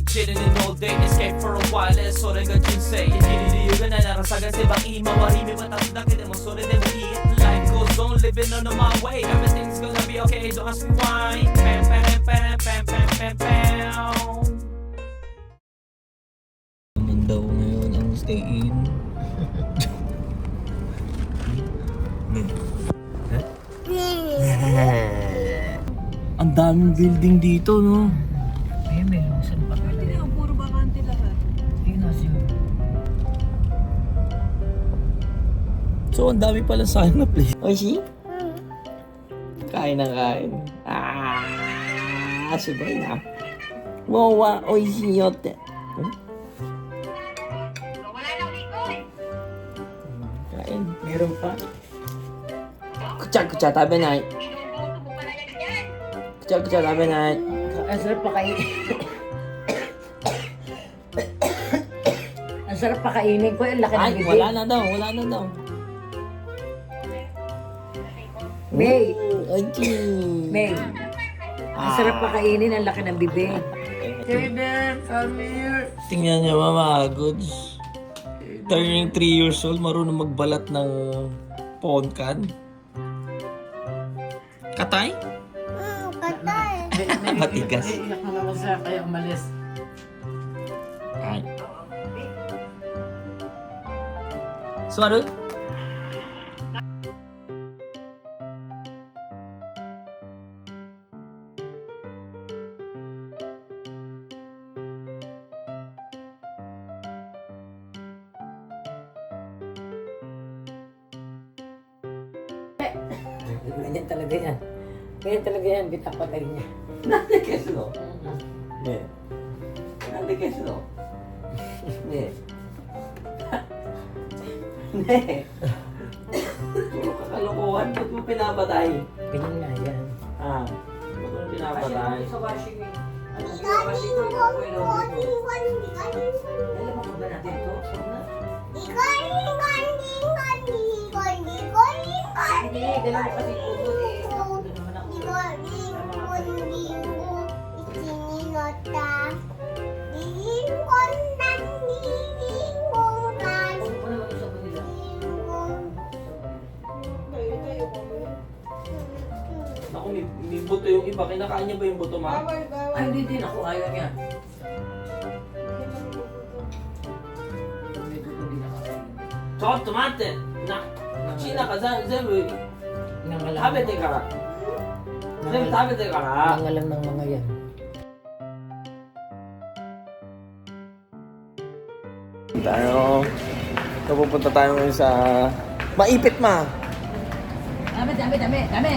chilling in all day, escape for a while, それが人生生きる理由がないなら探せばいい周り見渡すだけでもそれでもいい Life goes on, living on my way Everything's gonna be okay, don't ask me why Pam, pam, pam, pam, pam, pam, pam Naman daw ngayon ang stay in. Ang daming building dito, no? Ay, may lusan pa pala. Hindi, puro bakante lahat. Ayun na siya. So, ang dami pala sayang na place. Oishi? Kain na kain. Subay na. Wawa, oishi yote. Kain. Meron pa. Kucha, tabi na. Kucha, tabi na. Ang sarap pakainin. Ang sarap pakainin ko. Ang laki ng Ay, bibig. wala na daw. May. Oishi. May. Ang sarap pakainin. Ang laki ng bibig. Kaden, come here. Tingnan niyo, mama, goods. Turning 3 years old, marunong magbalat ng ponkan. Katay? Patay. Matigas. Iyak na naman siya kaya umalis. Ay. Sumaru? Ganyan talaga yan. Ganyan talaga yan. Bitapatay niya. Nande kesu no? Ne. Nande kesu no? Ne. Ne. Puro kakalokohan. Ba't mo pinapatay? Ganyan nga yan. Ah. Ba't mo pinapatay? Sa washing eh. Ano sa washing ko? Alam mo ba natin ito? Hindi, dalawa kasi ubod eh. Doon naman ako. Ano pa naman sa kanila? Naku, may buto yung iba. Kinakain niya ba yung buto, ma? Ay, hindi din ako. Ayaw niya. May dugo din ako. ちょっと待ってな口の中全部Nangalam. 食べてから全部食べてから Nangalam ng mga yan. tayo pupunta tayo ngayon sa Maipit, ma. Dami.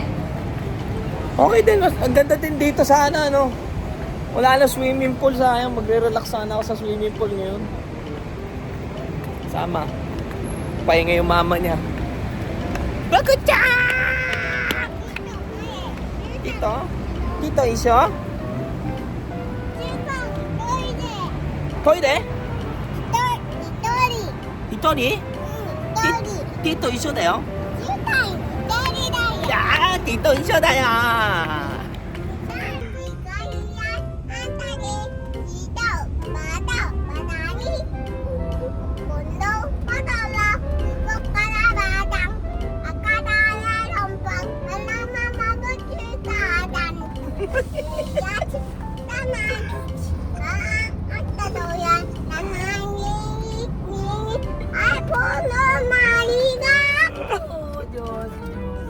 Okay din, ang ganda din dito sana, ano. Wala na swimming pool, sayang. Magre-relax sana ako sa swimming pool ngayon. Sama. Pahinga yung mama niya. Bakucha! Dito iso? Toilet? Itori? Dito iso da yo. Ya, dito iso da yo.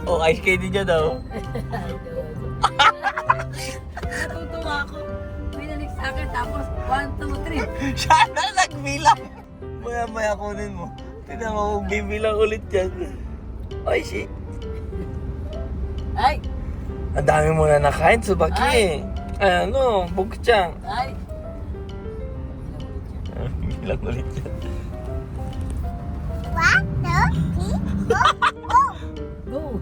Oh, ice candy niya daw. Natutuwa ako. Binalik sa akin tapos 1, 2, 3. Siya na nagbilang. Maya kunin mo. Tignan mo kung bibilang ulit yan. Ay, shit. Ay! Ang dami mo na nakain, Tsubaki. Ano, bukchang. Ay! Bilang ulit yan. Go!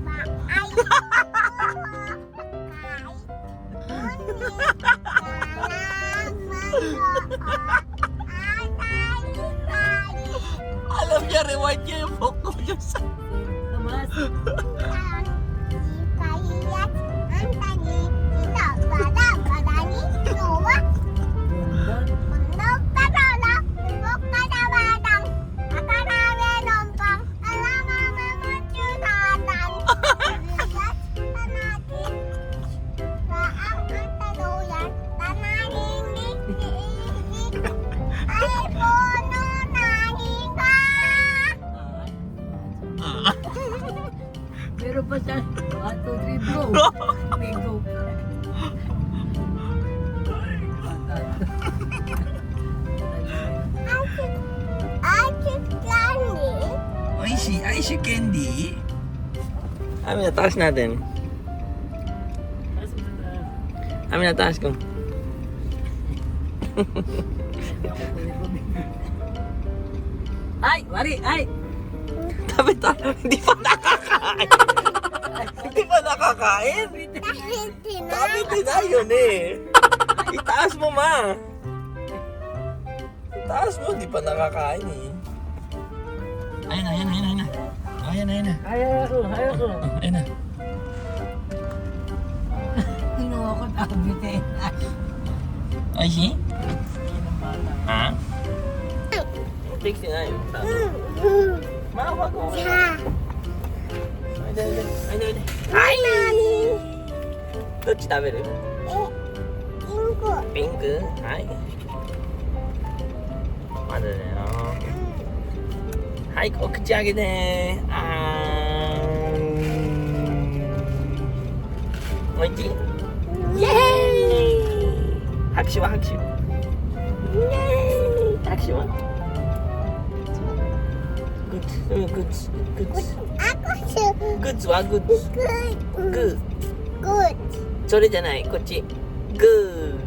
Alam niya, rewind niya yung book ko dyan sa... Tamas! Ganda! si Candy. Amin na, taas natin. Amin na, taas ko. Ay, Mari, ay! Tabi ta, hindi pa nakakain. Hindi pa nakakain. Tabi na yun eh. Itaas mo, ma. Itaas mo, hindi pa nakakain eh. Ayun na, ayun na, ayun na. Ayun na, ayun na. Ayaw ko. Ayun na. Kinuha ko tablet eh. Ay, si? Ha? Fix na yun. Ma, wag ko. Ay!どっち食べる？ピンク？はい。まだだよ。はい、お口あげて。もう一？イエーイ！拍手は拍手。イエーイ！拍手は？グッズ、グッズ、グッズ。グッズはグッズ。グー。それじゃない、こっち。グ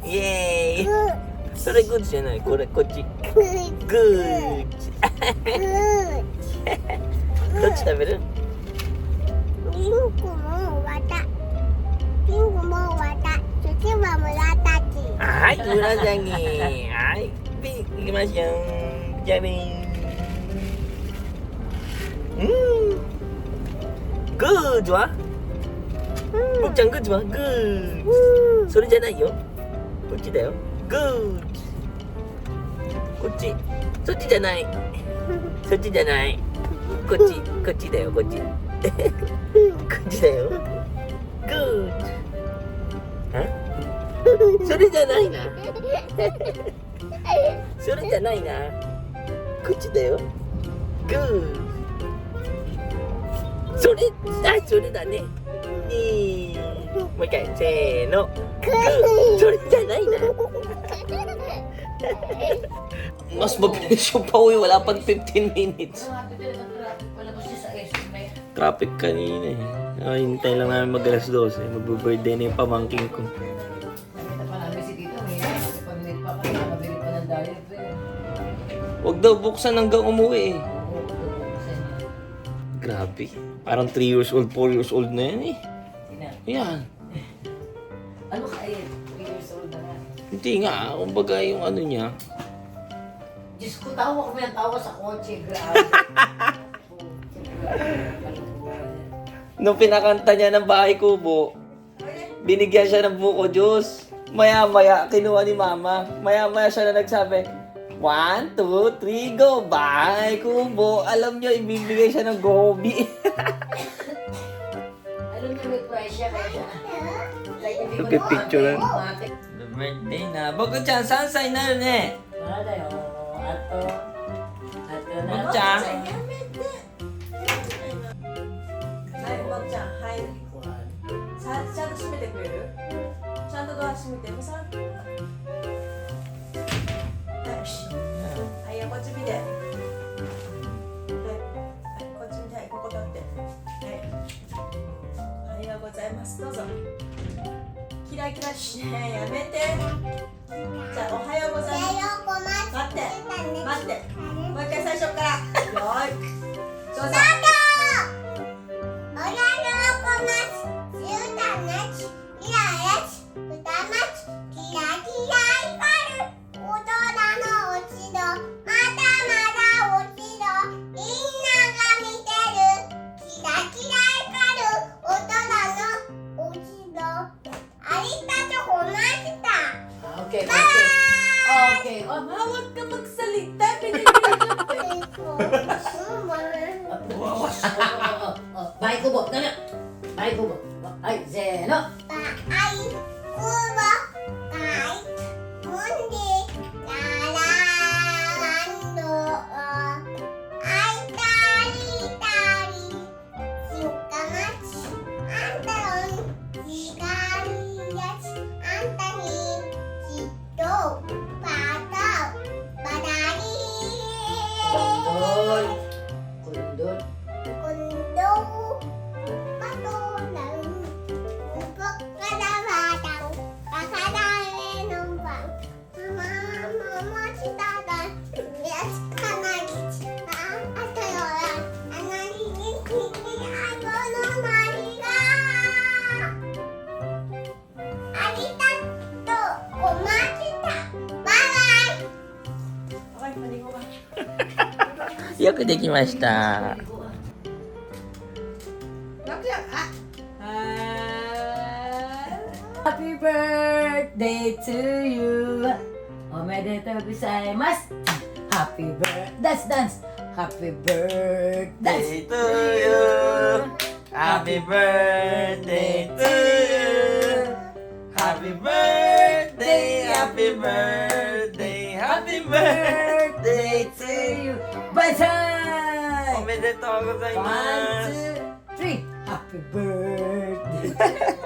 ー。イエーイ。それグッズじゃない、これこっち。グー。どっち食べる？ピンクも綿。ピンクも綿。土は紫。はい、紫。はい、ピンクいきましょう。じゃあねグーズは？むっちゃんグッズは？グー。それじゃないよ。こっちだよ。グー。こっち。そっちじゃない。そっちじゃない。こっち。こっちだよ、こっち。こっちだよ。グー。あ？それじゃないな。それじゃないな。こっちだよ。グー。それ、あ、それだね。もう一回、せーの。グー。それじゃないな。Mas mabilis yung pauwi, wala pang 15 minutes. Palabas siya sa SM na yan. Traffic kanina eh. Hintay lang namin mag alas 12. Magbo-birthday na yung pamangking ko. Nakita pa namin si Tito, may pag-net pa kaya, mabili pa ng diet eh. Huwag daw buksan hanggang umuwi eh. Oo, buksan niya. Grabe. Parang 3 years old, 4 years old na yan eh. Sina, Yan. ano ka eh? 3 years old na nga. Hindi nga, kumbaga yung ano niya. Diyos ko, tawa kami ang tawa sa kotse, grabe. Nung pinakanta niya ng Bahay Kubo, binigyan siya ng buko juice. Maya-maya, kinuha ni mama. Maya-maya siya na nagsabi, 1, 2, 3, go! Bahay Kubo! Alam niyo, ibibigay siya ng gobi. Alam niyo, may price siya kaya siya. Like, hindi ko Nagpipicture naman. lang. The birthday na. Bogo-chan, sansay na rin eh. Wala yun. Ato na. Bogo-chan. はい、おばちゃん、はい。ちゃんと閉めてくれる？ちゃんとドア閉めて。もうさ。はい。はい、こっち見て。はい。はい、こっち見て。はい、ここ立って。はい。おはようございます。どうぞ。キラキラしねやめて。じゃあ、おはようございます。待って。待って。もう一回最初から。よーい。どうぞ。Okay, okay. Okay. Oh, huwag ka magsalita. Pinag-iingat ko. Bahay kubo. Dali. Bahay kubo. Ay, zeno. Kundol. よくできました。Happy birthday to you. おめでとうございます。Happy birthday. Dance, dance. Happy birthday to you. Happy birthday to you. Happy birthday, happy birthday, happy birthday to you. Banzai! おめでとうございま One, す。 two, three. Happy birthday.